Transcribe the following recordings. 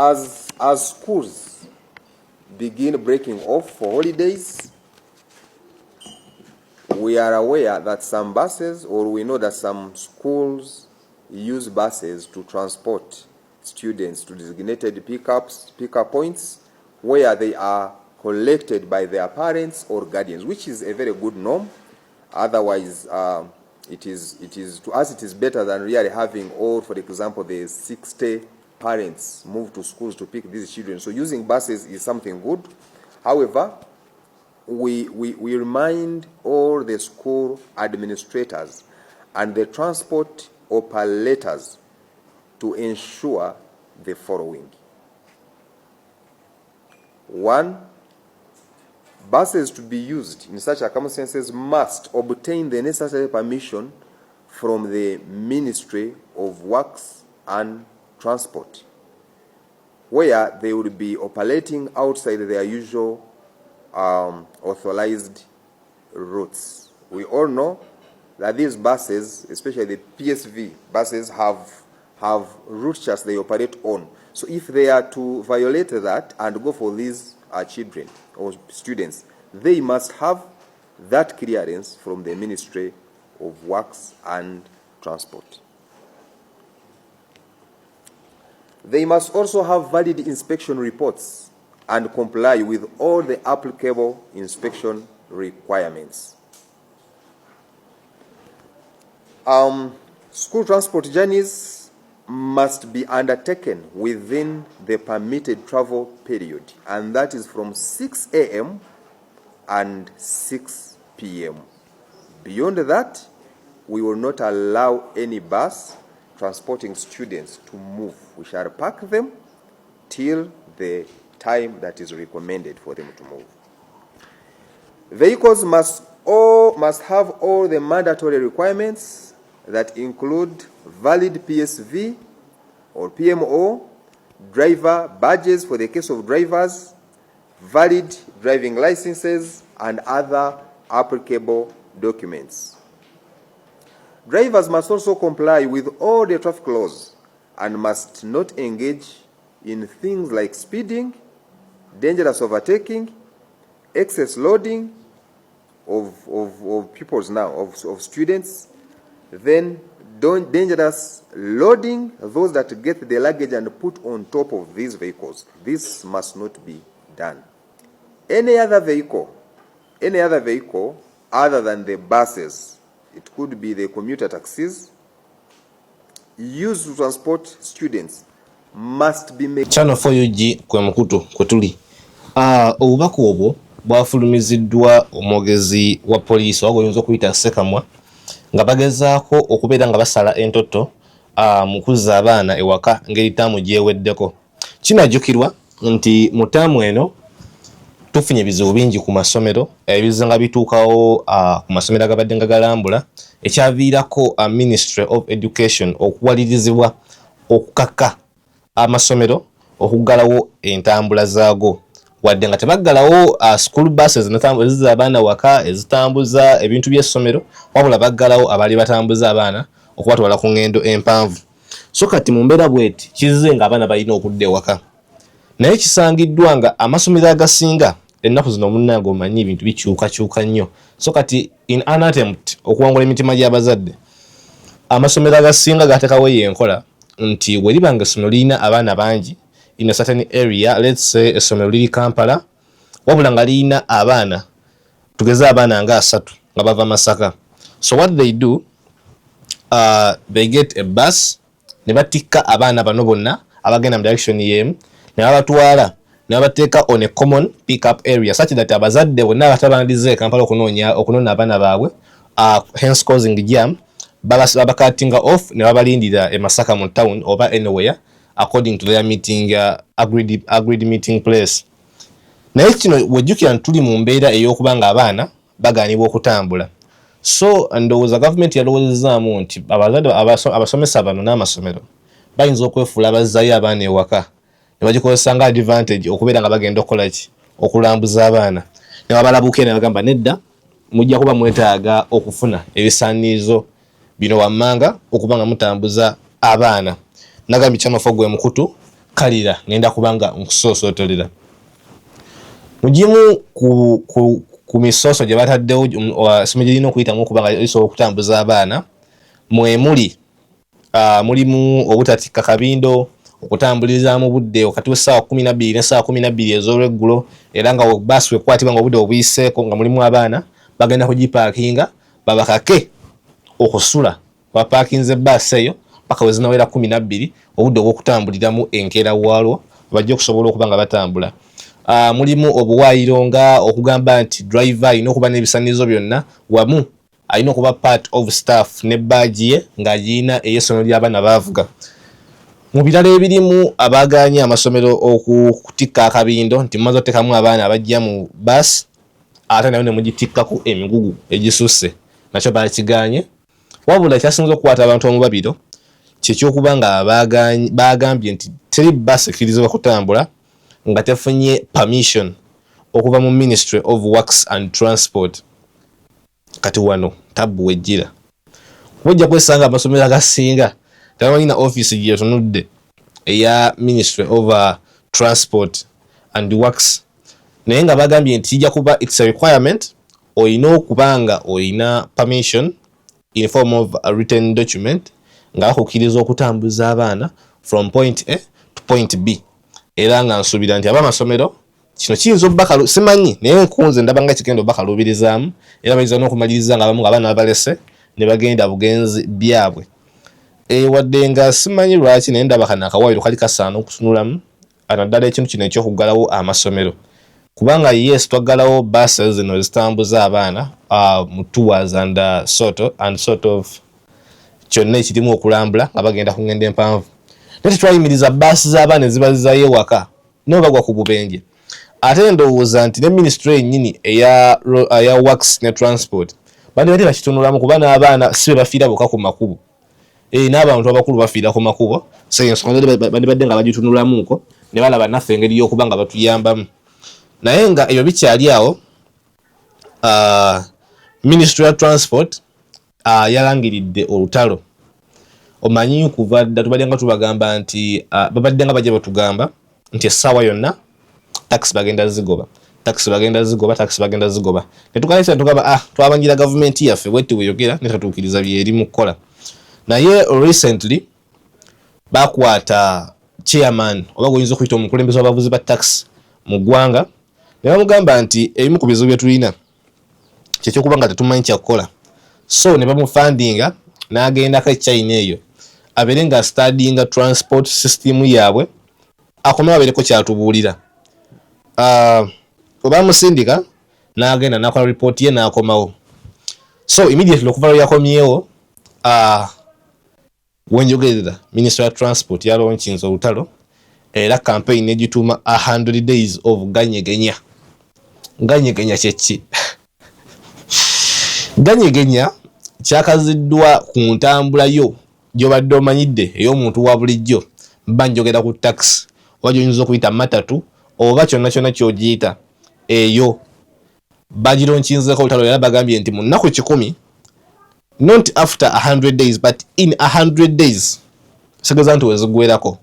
as schools begin breaking off for holidays, we are aware that some buses, or we know that some schools use buses to transport students to designated pickup points where they are collected by their parents or guardians, which is a very good norm. Otherwise, it is to us it is better than really having all, for example, the 60 parents move to schools to pick these children. So using buses is something good. However, we remind all the school administrators and the transport operators to ensure the following. 1, buses to be used in such circumstances must obtain the necessary permission from the Ministry of Works and Transport, where they will be operating outside their usual authorized routes. We all know that these buses, especially the PSV buses, have route charts they operate on. So if they are to violate that and go for these children or students, they must have that clearance from the Ministry of Works and Transport. They must also have valid inspection reports and comply with all the applicable inspection requirements. School transport journeys must be undertaken within the permitted travel period, and that is from 6 a.m. and 6 p.m. Beyond that, we will not allow any bus transporting students to move. We shall park them till the time that is recommended for them to move. Vehicles must have all the mandatory requirements that include valid PSV or PMO, driver badges for the case of drivers, valid driving licenses, and other applicable documents. Drivers must also comply with all the traffic laws and must not engage in things like speeding, dangerous overtaking, excess loading of pupils now, of students, then dangerous loading, those that get the luggage and put on top of these vehicles. This must not be done. Any other vehicle other than the buses, it could be the commuter taxis, used to transport students, must be made. Channel 4UG kwe mkutu kwetuli. Obubaka obwo bwafulumiziddwa omwogezi wa poliisi wagoyinza okuyita Sekamwa nga bagezaako okubeera nga basala entoto mu kuzza abaana ewaka ngeri ttaamu gyeweddeko. Kinajjukirwa nti mu ttaamu eno tufunye ebizibu bingi ku masomero ebiza nga bituukawo ku masomero agabadde nga galambula, ekyaviirako Ministry of Education okuwalirizibwa okukaka amasomero okuggalawo entambula zaago, wadde nga tebaggalawo school buses ezizza abaana waka ezitambuza ebintu by'essomero, wabula baggalawo abaali batambuza abaana okubatwala ku ngendo empanvu. So kati mu mbeera bweti kizze nga abaana balina okudda ewaka, naye kisangiddwa nga amasomero agasinga ennaku zino munnange omanyi ebintu bikyukakyuka nnyo. So kati in an attempt okuwangula emitima gy'abazadde, amasomero agasinga gateekawo yenkola nti bwe liba nga essomero lirina abaana bangi in a certain area, let's say essomero liri Kampala, wabula nga lirina abaana tugeze abaana nga 3 nga bava Masaka. So what they do, they get a bus ne batikka abaana bano bonna abagenda mu direction y'emu ne babatwala ne babateeka on a common pick-up area such that abazadde bonna abatabandize Kampala okunona abaana baabwe, hence causing jam, babakatinga off ne babalindira e Masaka mu town oba anywhere according to their meeting agreed meeting place. Naye kino wejjukira tuli mu mbeera ey'okubanga abaana bagaanibwa okutambula. So ndowooza government yalowoozezaamu nti abazadde abasomesa bano n'amasomero bayinza okwefuula abazzayo abaana ewaka ne bagikozesa nga advantage okubeera nga bagenda okukola ki, okulambuza abaana. Ne babalabuukira ne bagamba nedda mujja kuba mwetaaga okufuna ebisaaniizo bino wammanga okuba nga mutambuza abaana. Nagambye Channel 4 gwe mukutu kalira ngenda kubanga nkusoosotolera. Mugimu ku misoso gye bataddewo essomero lirina okuyitamu okubanga lisobola okutambuza abaana mwe muli mulimu obutatikka kabindo, okutambuliriza mu budde wakati w'essaawa 12 n'essaawa 12 ez'olweggulo, era nga baasi wekwatibwa nga obudde obuyiseeko nga mulimu abaana bagenda kugipaakinga babakake okusula. Bapaakinze baasi eyo paka we zinawera 12 obudde obw'okutambuliramu enkeera waalwo bajja okusobola okuba nga batambula. Mulimu obuwaayiro nga okugamba nti driver alina okuba n'ebisanizo byonna wamu alina okuba part of staff ne badge ye ng'agirina ey'essomero ly'abaana baavuga. Mu birala ebirimu abaaganye amasomero okutikka akabindo nti mumaze oteekamu abaana abajja mu baasi ate nayo ne mugitikkako emigugu egisusse, nakyo baakiganye. Wabula ekyasinza okukwata abantu omubabiro kyekyokuba nga baagambye nti teri baasi ekkirizibwa kutambula nga tefunye permission okuva mu Ministry of Works and Transport. Kati wano tabbu wejjira wajja kwesanga amasomero agasinga tebalina office gye tunudde eya Ministry of Transport and Works, naye nga bagambye nti kijja kuba it's a requirement oyina okubanga oyina permission in form of a written document nga bakukkiriza okutambuza abaana from point A to point B. Era nga nsuubira nti abamasomero kino kiyinza obbaka simanyi naye nkunze ndaba nga kigenda obbakaluubirizaamu era bayinza n'okumaliriza nga abamu abaana babalese ne bagenda bugenzi byabwe. Wadde nga simanyi lwaki naye ndaba kano akawaayiro kali kasaana okutunulamu naddala ekintu kino ekyokuggalawo amasomero, kubanga yes twaggalawo baasi zino ezitambuza abaana mu tours and sort of kyonna ekirimu okulambula nga bagenda ku ngendo empanvu, naye tetwayimiriza baasi z'abaana ezibazizayo ewaka no bagwa ku bubenje. Ate ndowooza nti ne ministry yennyini eya works ne transport bandi bakitunulamu kuba n'abaana si be bafiira bokka ku makubo, n'abantu abakulu bafiira ku makubo, so ensonga badde nga bagitunulamuko ne balaba naffe engeri y'okuba nga batuyambamu. Naye nga ebyo bikyali awo, Ministry ya Transport yalangiridde olutalo. Omanyi kuva dda tubadde nga tubagamba nti babadde nga bajja batugamba nti essaawa yonna taxi bagenda zigoba. Netukalesa tugamba twabanjira gavumenti yaffe bwetti bweyogera netatuukiriza byeri mu kukola. Naye recently bakwata chairman oba goyinza okuyita omukulembeze w'abavuzi ba taxi mu ggwanga ne bamugamba nti ebimu ku bizibu bye tulina kyekyokuba nga tetumanyi kyakukola, so ne bamufandinga n'agendako eChina eyo abeere nga studyinga transport system yaabwe akomewo abeereko kyatubuulira. Obamusindika n'agenda n'akola report ye n'akomawo, so immediately okuva lwe yakomyewo wenjogerera Ministry of Transport yalaunchinze olutalo era campaign negituuma 100 days of ganyegenya. Ganyegenya kyeki? Ganyegenya kyakaziddwa ku ntambula yo gy'obadde omanyidde ey'omuntu wa bulijjo, mba njogera ku taxi oba gy'oyinza okuyita matatu oba kyonna kyonna ky'ogiyita eyo. Bagironkinzeko olutalo era bagambye nti mu nnaku 10, not after 100 days but in 100 days segeza nti wezigwerako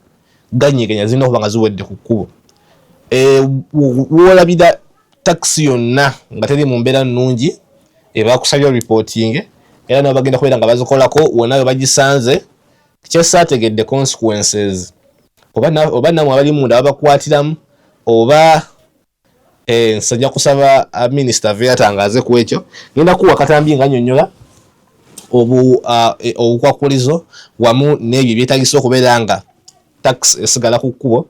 ganyegenya zirina okuba nga ziwedde ku kkubo. Wolabira taxi yonna nga teri mu mbeera nnungi ebakusabye reporting era nabo bagenda kubeera nga bazikolako wonna we bagisanze kyesaategedde consequences oba namwe abali munda babakwatiramu oba nsajja kusaba Minister veyatangaze ku ekyo. Ngenda kuwa katambi nga nnyonnyola obukwakulizo wamu n'ebyo byetagisa okubeera nga tax esigala ku kkubo,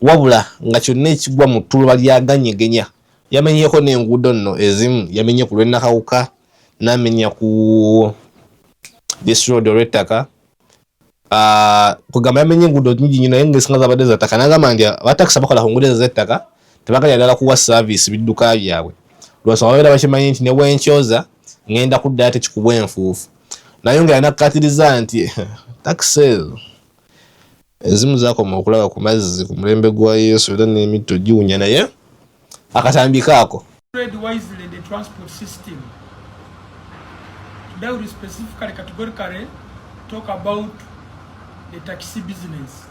wabula nga kyonna ekigwa mu ttuluba lya ganyegenya. Yamenyeko n'enguudo nno ezimu, yamenye ku lw'Ennakawuka n'amenya ku this road olw'ettaka. Kugamba yamenye enguudo nnyingi nnyo naye ng'esinga zabadde za ttaka. N'agamba nti abatakisi abakola ku nguudo ezo z'ettaka tebagalya ddala kuwa service bidduka byabwe. Lwasonga babeera bakimanyi nti ne bwenkyoza ngenda kuddayo tekikubwa enfuufu. Naye nga yanakkaatiriza nti taxi ezimu zaakoma okulaba ku mazzi ku mulembe gwa Yesu era n'emitto giwunya, naye akatambika ako. Wisely the transport system. Today we specifically categorically talk about the taxi business.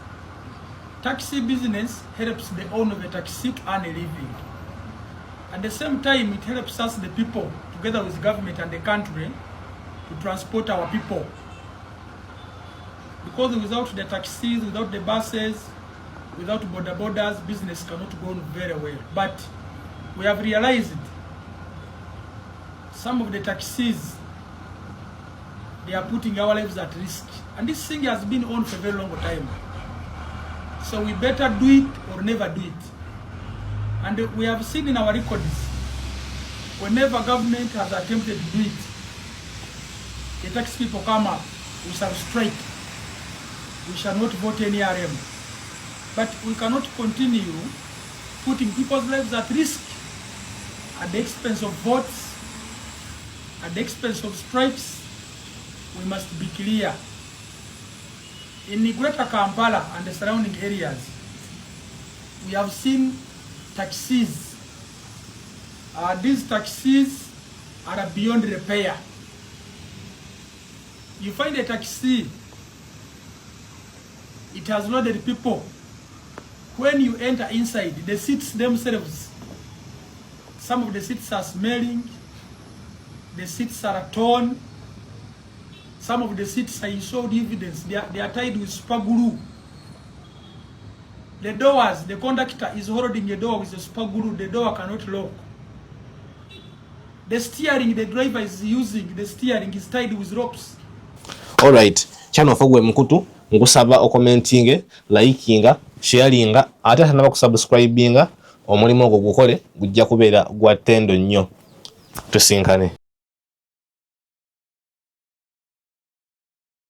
taxi business helps the owner of a taxi to earn a living. At the same time, it helps us, the people, together with government and the country, to transport our people. Because without the taxis, without the buses, without border borders, business cannot go on very well. But we have realized some of the taxis, they are putting our lives at risk. And this thing has been on for a very long time. So we better do it or never do it. And we have seen in our records, whenever government has attempted to do it, the tax people come up, we shall strike. We shall not vote any RM. But we cannot continue putting people's lives at risk at the expense of votes, at the expense of strikes. We must be clear. In Greater Kampala and the surrounding areas, we have seen taxis. These taxis are beyond repair. You find a taxi, it has loaded people. When you enter inside, the seats themselves, some of the seats are smelling, the seats are torn, some of the seats are showed evidence, they are tied with super glue. The doors, the conductor is holding a door with a super glue, the door cannot lock. The steering, the driver is using, the steering is tied with ropes. Alright, channel fogwe mkutu, ngusaba okomentinge, likinga, sharinga, ate tanaba kusubscribinga, omulimu ogwo gukole, gujja kubeera gwa ttendo nnyo. Tusinkane.